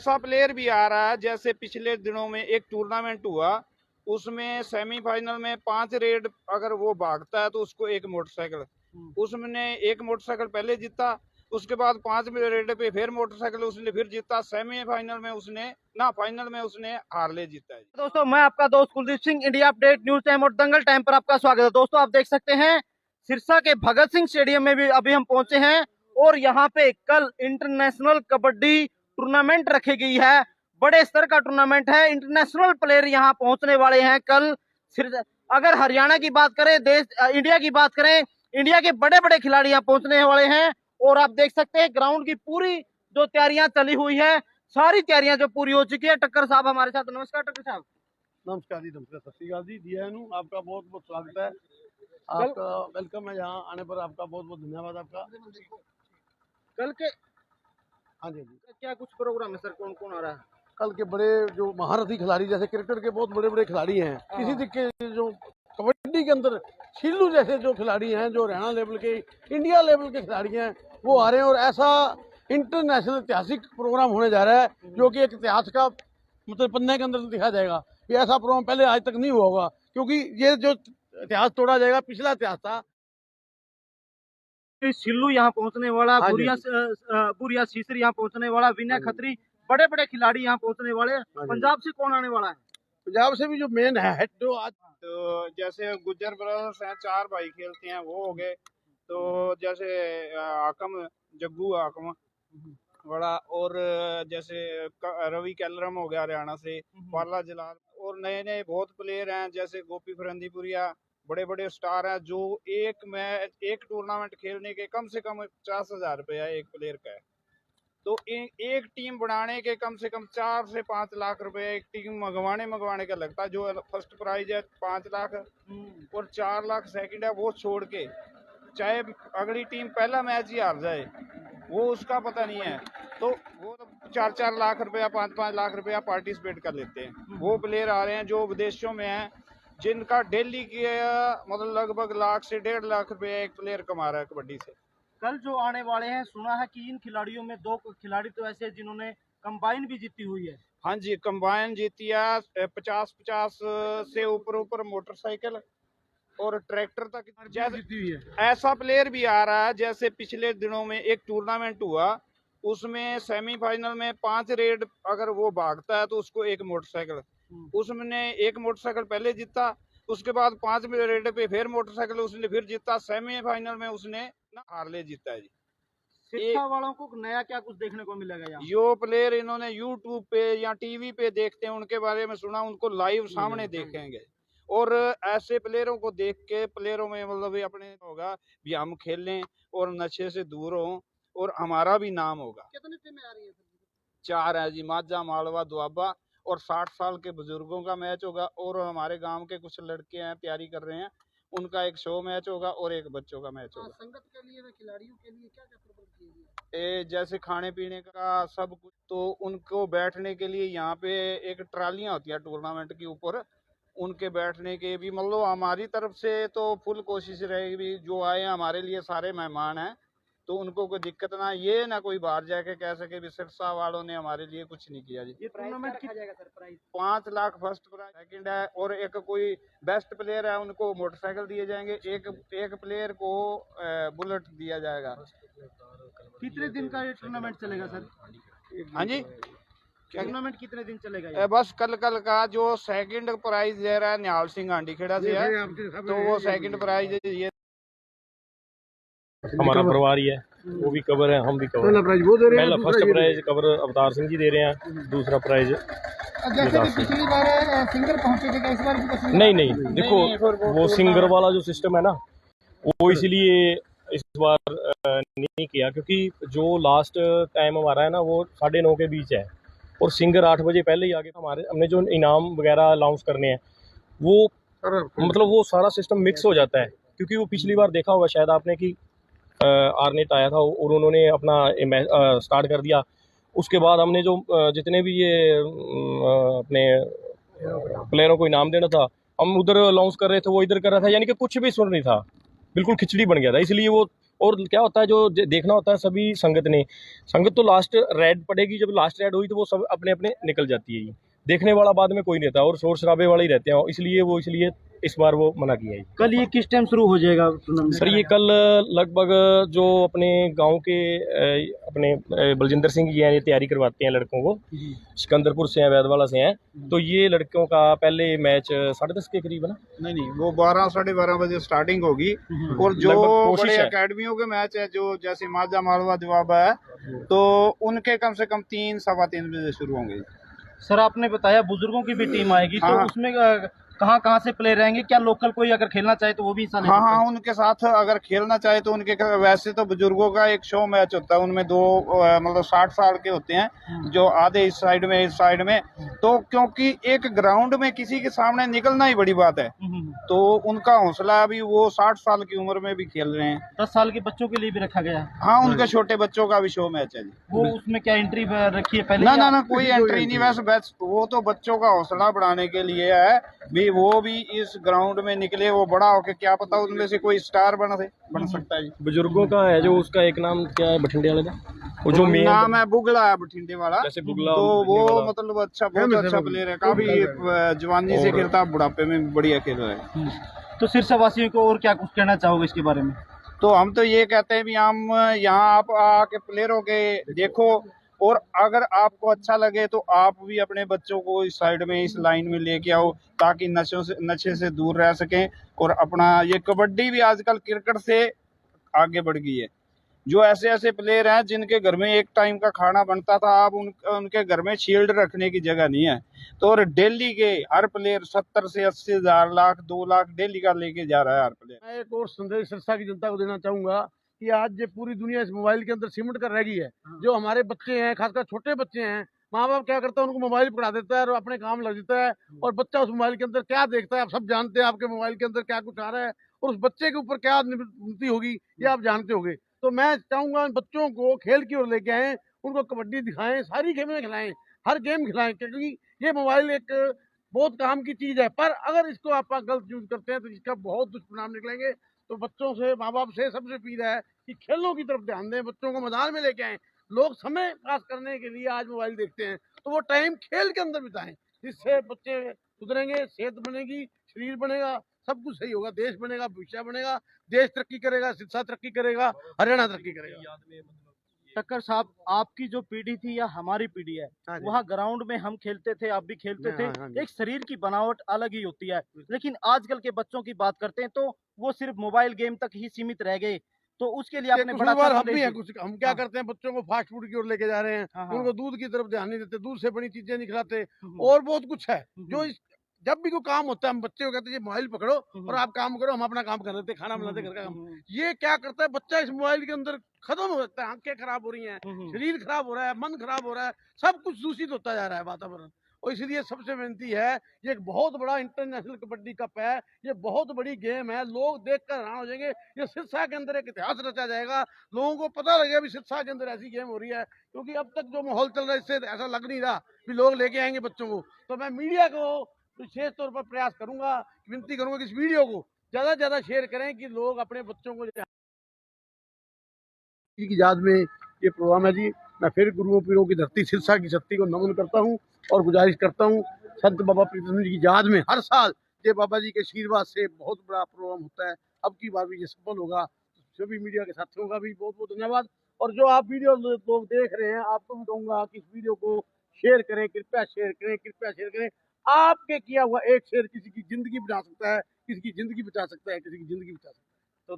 ऐसा प्लेयर भी आ रहा है, जैसे पिछले दिनों में एक टूर्नामेंट हुआ, उसमें सेमीफाइनल में 5 रेड अगर वो भागता है तो उसको एक मोटरसाइकिल, उसने एक मोटरसाइकिल पहले जीता, उसके बाद 5 रेड पे फिर मोटरसाइकिल उसने फिर जीता, सेमीफाइनल में उसने ना फाइनल में उसने हार्ले जीता है। दोस्तों मैं आपका दोस्त Kuldeep Singh, India update news time और दंगल टाइम पर आपका स्वागत है। दोस्तों आप देख सकते हैं सिरसा के भगत सिंह स्टेडियम में भी अभी हम पहुंचे हैं और यहाँ पे कल इंटरनेशनल कबड्डी टूर्नामेंट रखी गई है। बड़े स्तर का टूर्नामेंट है, इंटरनेशनल प्लेयर यहाँ पहुंचने वाले हैं कल। अगर हरियाणा की बात करें, इंडिया की बात करें, इंडिया के बड़े बड़े खिलाड़ी यहाँ पहुंचने वाले हैं। और आप देख सकते हैं ग्राउंड की पूरी जो तैयारियां चली हुई है, सारी तैयारियां जो पूरी हो चुकी है। टक्कर साहब हमारे साथ। नमस्कार टक्कर साहब। नमस्कार जी, नमस्कार, सत श्री अकाल जी। दियानु आपका बहुत बहुत स्वागत है, आपका वेलकम है यहाँ आने पर, आपका बहुत बहुत धन्यवाद आपका। कल के हाँ जी क्या कुछ प्रोग्राम है सर? कौन कौन आ रहा है? कल के बड़े जो महारथी खिलाड़ी, जैसे क्रिकेट के बहुत बड़े बड़े खिलाड़ी हैं, किसी तरीके जो कबड्डी के अंदर शिल्लू जैसे जो खिलाड़ी हैं, जो हरियाणा लेवल के, इंडिया लेवल के खिलाड़ी हैं, वो आ रहे हैं। और ऐसा इंटरनेशनल ऐतिहासिक प्रोग्राम होने जा रहा है जो कि एक इतिहास का मतलब पन्ने के अंदर दिखा जाएगा। ये ऐसा प्रोग्राम पहले आज तक नहीं हुआ होगा, क्योंकि ये जो इतिहास तोड़ा जाएगा पिछला इतिहास था। सिल्लू यहाँ पहुंचने वाला, बुरिया सीसरी यहाँ पहुंचने वाला, विनय खत्री, बड़े बड़े खिलाड़ी यहाँ पहुंचने वाले। पंजाब से कौन आने वाला है? पंजाब से भी जो मेन है जो आज तो जैसे गुज्जर ब्रदर्स हैं, 4 भाई खेलते हैं, वो हो गए। तो जैसे आकम जग्गू आकम बड़ा, और जैसे रवि कैलरम हो गया हरियाणा से, पाला जलाल, और नए नए बहुत प्लेयर हैं, जैसे गोपी फरंदीपुरिया, बड़े बड़े स्टार हैं जो एक टूर्नामेंट खेलने के कम से कम 50,000 रुपया एक प्लेयर का है। तो एक टीम बनाने के कम से कम 4 से 5 लाख रुपए एक टीम मंगवाने का लगता है। जो फर्स्ट प्राइज है 5 लाख और 4 लाख सेकंड है, वो छोड़ के चाहे अगली टीम पहला मैच ही हार जाए, वो उसका पता नहीं है, तो वो 4-4 लाख रुपया 5-5 लाख रुपया पार्टिसिपेट कर लेते हैं। वो प्लेयर आ रहे हैं जो विदेशों में हैं, जिनका डेली की मतलब लगभग लाख से 1.5 लाख रुपया एक प्लेयर कमा रहा है कबड्डी से। कल जो आने वाले हैं, सुना है कि इन खिलाड़ियों में 2 खिलाड़ी तो ऐसे जिन्होंने कंबाइन भी जीती हुई है। हाँ जी, कंबाइन जीती है, 50-50 से ऊपर मोटरसाइकिल और ट्रैक्टर तक जीती हुई है। ऐसा प्लेयर भी आ रहा है, जैसे पिछले दिनों में एक टूर्नामेंट हुआ, उसमें सेमीफाइनल में 5 रेड अगर वो भागता है तो उसको एक मोटरसाइकिल, उसने एक मोटरसाइकिल पहले जीता, उसके बाद 5 रेड पे फिर मोटरसाइकिल उसने फिर जीता, सेमीफाइनल में उसने हार्ले जीता है जी। शिक्षा वालों को नया क्या कुछ देखने को मिलेगा यहाँ? यो प्लेयर इन्होंने यूट्यूब पे या टीवी पे देखते हैं, उनके बारे में सुना, उनको लाइव सामने देखेंगे और ऐसे प्लेयरों को देख के प्लेयरों में मतलब अपने होगा भी हम खेलें और नशे से दूर हों और हमारा भी नाम होगा। कितनी टीमें आ रही है? 4 है जी, माझा, मालवा, दुआबा, और 60 साल के बुजुर्गों का मैच होगा, और हमारे गांव के कुछ लड़के हैं तैयारी कर रहे हैं, उनका एक शो मैच होगा और एक बच्चों का मैच होगा। संगत के लिए, खिलाड़ियों के लिए क्या क्या प्रबंध किए गए? जैसे खाने पीने का सब कुछ, तो उनको बैठने के लिए यहाँ पे एक ट्रालियां होती है टूर्नामेंट के ऊपर, उनके बैठने के भी मतलब हमारी तरफ से तो फुल कोशिश रहेगी। जो आए हैं हमारे लिए सारे मेहमान हैं, तो उनको कोई दिक्कत ना, ये ना कोई बाहर जाके कह सके भी सिरसा वालों ने हमारे लिए कुछ नहीं किया जी। ये टूर्नामेंट किया जाएगा sir? Prize 5 lakh first prize, second है, और एक कोई बेस्ट प्लेयर है उनको मोटरसाइकिल दिए जाएंगे, एक प्लेयर को बुलेट दिया जाएगा। कितने दिन का ये टूर्नामेंट चलेगा सर? हाँ जी, टूर्नामेंट कितने दिन चलेगा? बस कल का जो सेकंड प्राइज दे रहा है निहाल सिंह हांडी खेड़ा से है, तो वो सेकंड प्राइज ये हमारा परिवार ही है, वो भी कवर है, हम भी कवर। पहला first prize cover Avtar Singh ji दे रहे हैं, दूसरा प्राइज जैसे कि पिछली बार सिंगर पहुंचे थे, इस बार भी नहीं देखो वो सिंगर वाला जो सिस्टम है ना, वो इसलिए इस बार नहीं किया क्योंकि जो लास्ट टाइम हमारा है ना वो 9:30 के बीच है, और सिंगर 8 बजे पहले ही आगे हमने जो इनाम वगैरह अनाउंस करने हैं वो मतलब वो सारा सिस्टम मिक्स हो जाता है। क्योंकि वो पिछली बार देखा होगा शायद आपने कि आर्नेट आया था और उन्होंने अपना स्टार्ट कर दिया, उसके बाद हमने जो जितने भी ये अपने प्लेयरों को इनाम देना था हम उधर अनाउंस कर रहे थे, वो इधर कर रहा था, यानी कि कुछ भी सुन नहीं था, बिल्कुल खिचड़ी बन गया था। इसलिए वो और क्या होता है, जो देखना होता है सभी संगत तो लास्ट रेड पड़ेगी, जब लास्ट रेड हुई तो वो सब अपने अपने निकल जाती है। देखने वाला बाद में कोई नहीं रहता और शोर शराबे वाले ही रहते हैं, इसलिए इस बार वो मना किया है। कल ये किस टाइम शुरू हो जाएगा टूर्नामेंट? सर ये कल लगभग जो अपने गांव के अपने बलजिंदर सिंह जी हैं, ये तैयारी करवाते हैं लड़कों को, सिकंदरपुर से हैं, वैदवाला से हैं। तो ये लड़कों का पहले मैच 10:30 के करीब है ना? नहीं, वो 12 साढ़े 12 बजे स्टार्टिंग होगी। और जो लगभग कोशिश बड़े है। अकेडमियों के मैच है, जो जैसे माजा मालवा जवाब है, तो उनके कम से कम 3 सवा 3 बजे शुरू होंगे। सर आपने बताया बुजुर्गों की भी टीम आएगी, तो हाँ। उसमें कहाँ से प्लेयर रहेंगे? क्या लोकल कोई अगर खेलना चाहे तो वो भी हिस्सा ले हाँ सकता है? हाँ, उनके साथ अगर खेलना चाहे तो उनके वैसे तो बुजुर्गों का एक शो मैच होता है, उनमें 2 मतलब 60 साल के होते हैं, जो आधे इस साइड में इस साइड में। तो क्योंकि एक ग्राउंड में किसी के सामने निकलना ही बड़ी बात है, तो उनका हौसला अभी वो 60 साल की उम्र में भी खेल रहे हैं। 10 साल के बच्चों के लिए भी रखा गया है? हाँ, उनके छोटे बच्चों का भी शो मैच है जी। वो उसमें क्या एंट्री रखी है पहले? ना ना ना, कोई एंट्री नहीं, बस वो तो बच्चों का हौसला बढ़ाने के लिए है भी। वो भी इस ग्राउंड में निकले, वो बड़ा होके क्या पता उनमें से कोई स्टार बन सकता है जी। बुजुर्गों का है जो, उसका एक नाम क्या है बठिंडे वाले का, वो जो मेन नाम है बुगला है, बठिंडे वाला। जैसे बुगला, तो बठिंडे वो वाला। मतलब बहुत अच्छा प्लेयर है, काफी जवानी से खेलता है, बुढ़ापे में बढ़िया खेल रहा है। तो सिरसा वासियों को और क्या कुछ कहना चाहोगे इसके बारे में? तो हम तो ये कहते हैं भी हम यहाँ आप आके प्लेयरों के देखो, और अगर आपको अच्छा लगे तो आप भी अपने बच्चों को इस साइड में, इस लाइन में लेके आओ, ताकि नशे से दूर रह सकें। और अपना ये कबड्डी भी आजकल क्रिकेट से आगे बढ़ गई है। जो ऐसे प्लेयर हैं जिनके घर में एक टाइम का खाना बनता था, अब उनके घर में शील्ड रखने की जगह नहीं है। तो और डेली के हर प्लेयर 70 से 80 हजार, लाख 2 लाख डेली का लेके जा रहा है हर प्लेयर। मैं एक और संदेश सिरसा की जनता को देना चाहूंगा कि आज ये पूरी दुनिया इस मोबाइल के अंदर सिमट कर रह गई है। जो हमारे बच्चे हैं, खासकर छोटे बच्चे हैं, माँ बाप क्या करता है, उनको मोबाइल पकड़ा देता है और अपने काम लग जाता है, और बच्चा उस मोबाइल के अंदर क्या देखता है आप सब जानते हैं। आपके मोबाइल के अंदर क्या कुछ आ रहा है और उस बच्चे के ऊपर क्या निवृत्ति होगी ये आप जानते होंगे। तो मैं चाहूंगा बच्चों को खेल की ओर लेके आए, उनको कबड्डी दिखाएं, सारी गेमें खिलाएं, हर गेम खिलाएं, क्योंकि ये मोबाइल एक बहुत काम की चीज है। पर अगर इसको आप गलत यूज करते हैं तो इसका बहुत दुष्परिणाम निकलेंगे। तो बच्चों से, माँ बाप से सबसे अपील है कि खेलों की तरफ ध्यान दें, बच्चों को मैदान में लेके आए। लोग समय पास करने के लिए आज मोबाइल देखते हैं, तो वो टाइम खेल के अंदर बिताएं, जिससे बच्चे सुधरेंगे, सेहत बनेगी, शरीर बनेगा, सब कुछ सही होगा, देश बनेगा, भविष्य बनेगा, देश तरक्की करेगा, शिक्षा तरक्की करेगा, हरियाणा तरक्की करेगा। टक्कर साहब, आपकी जो पीढ़ी थी या हमारी पीढ़ी है, हाँ जी। वहाँ ग्राउंड में हम खेलते थे, आप भी खेलते थे, हाँ जी। एक शरीर की बनावट अलग ही होती है। लेकिन आजकल के बच्चों की बात करते हैं तो वो सिर्फ मोबाइल गेम तक ही सीमित रह गए। तो उसके लिए आपने बड़ा अच्छा हम भी संदेश हैं, दिया। कुछ हम क्या हाँ। करते हैं, बच्चों को फास्ट फूड की ओर लेके जा रहे हैं, हाँ, हाँ। उनको दूध की तरफ ध्यान नहीं देते, दूध से बनी चीजें नहीं खिलाते, हम्म, और बहुत कुछ है हम्म, जो जब भी कोई काम होता है हम बच्चे को कहते हैं मोबाइल पकड़ो हम्म, और आप काम करो, हम अपना काम कर लेते हैं, खाना बनाते हैं, घर का काम। हम्म, ये क्या करता है बच्चा, इस मोबाइल के अंदर खत्म हो जाता है, आंखें खराब हो रही हैं, हम्म, शरीर खराब हो रहा है, मन खराब हो रहा है, सब कुछ दूषित होता जा रहा है वातावरण। और इसलिए सबसे विनती है, ये एक बहुत बड़ा इंटरनेशनल कबड्डी कप है, ये बहुत बड़ी गेम है, लोग देखकर हैरान हो जाएंगे। ये सिरसा के अंदर एक इतिहास रचा जाएगा, लोगों को पता लगेगा भी सिरसा के अंदर ऐसी गेम हो रही है। क्योंकि अब तक जो माहौल चल रहा है इससे ऐसा लग नहीं रहा कि लोग लेके आएंगे बच्चों को। तो मैं मीडिया को विशेष तौर पर प्रयास करूंगा, विनती करूंगा कि इस वीडियो को ज्यादा से ज्यादा शेयर करें कि लोग अपने बच्चों को की याद में ये प्रोग्राम है जी। मैं फिर गुरुओं पीरों की धरती सिरसा की शक्ति को नमन करता हूँ और गुजारिश करता हूँ, संत बाबा प्रीतम जी की याद में हर साल ये बाबा जी के आशीर्वाद से बहुत बड़ा प्रोग्राम होता है। अब की बार भी ये सफल होगा। सभी मीडिया के साथियों का भी बहुत बहुत धन्यवाद। और जो आप वीडियो लोग देख रहे हैं, आपको भी कहूँगा कि इस वीडियो को शेयर करें, कृपया शेयर करें, कृपया शेयर करें। आपके किया हुआ एक शेयर किसी की जिंदगी बचा सकता है, किसी की जिंदगी बचा सकता है, किसी की जिंदगी बचा सकता है। तो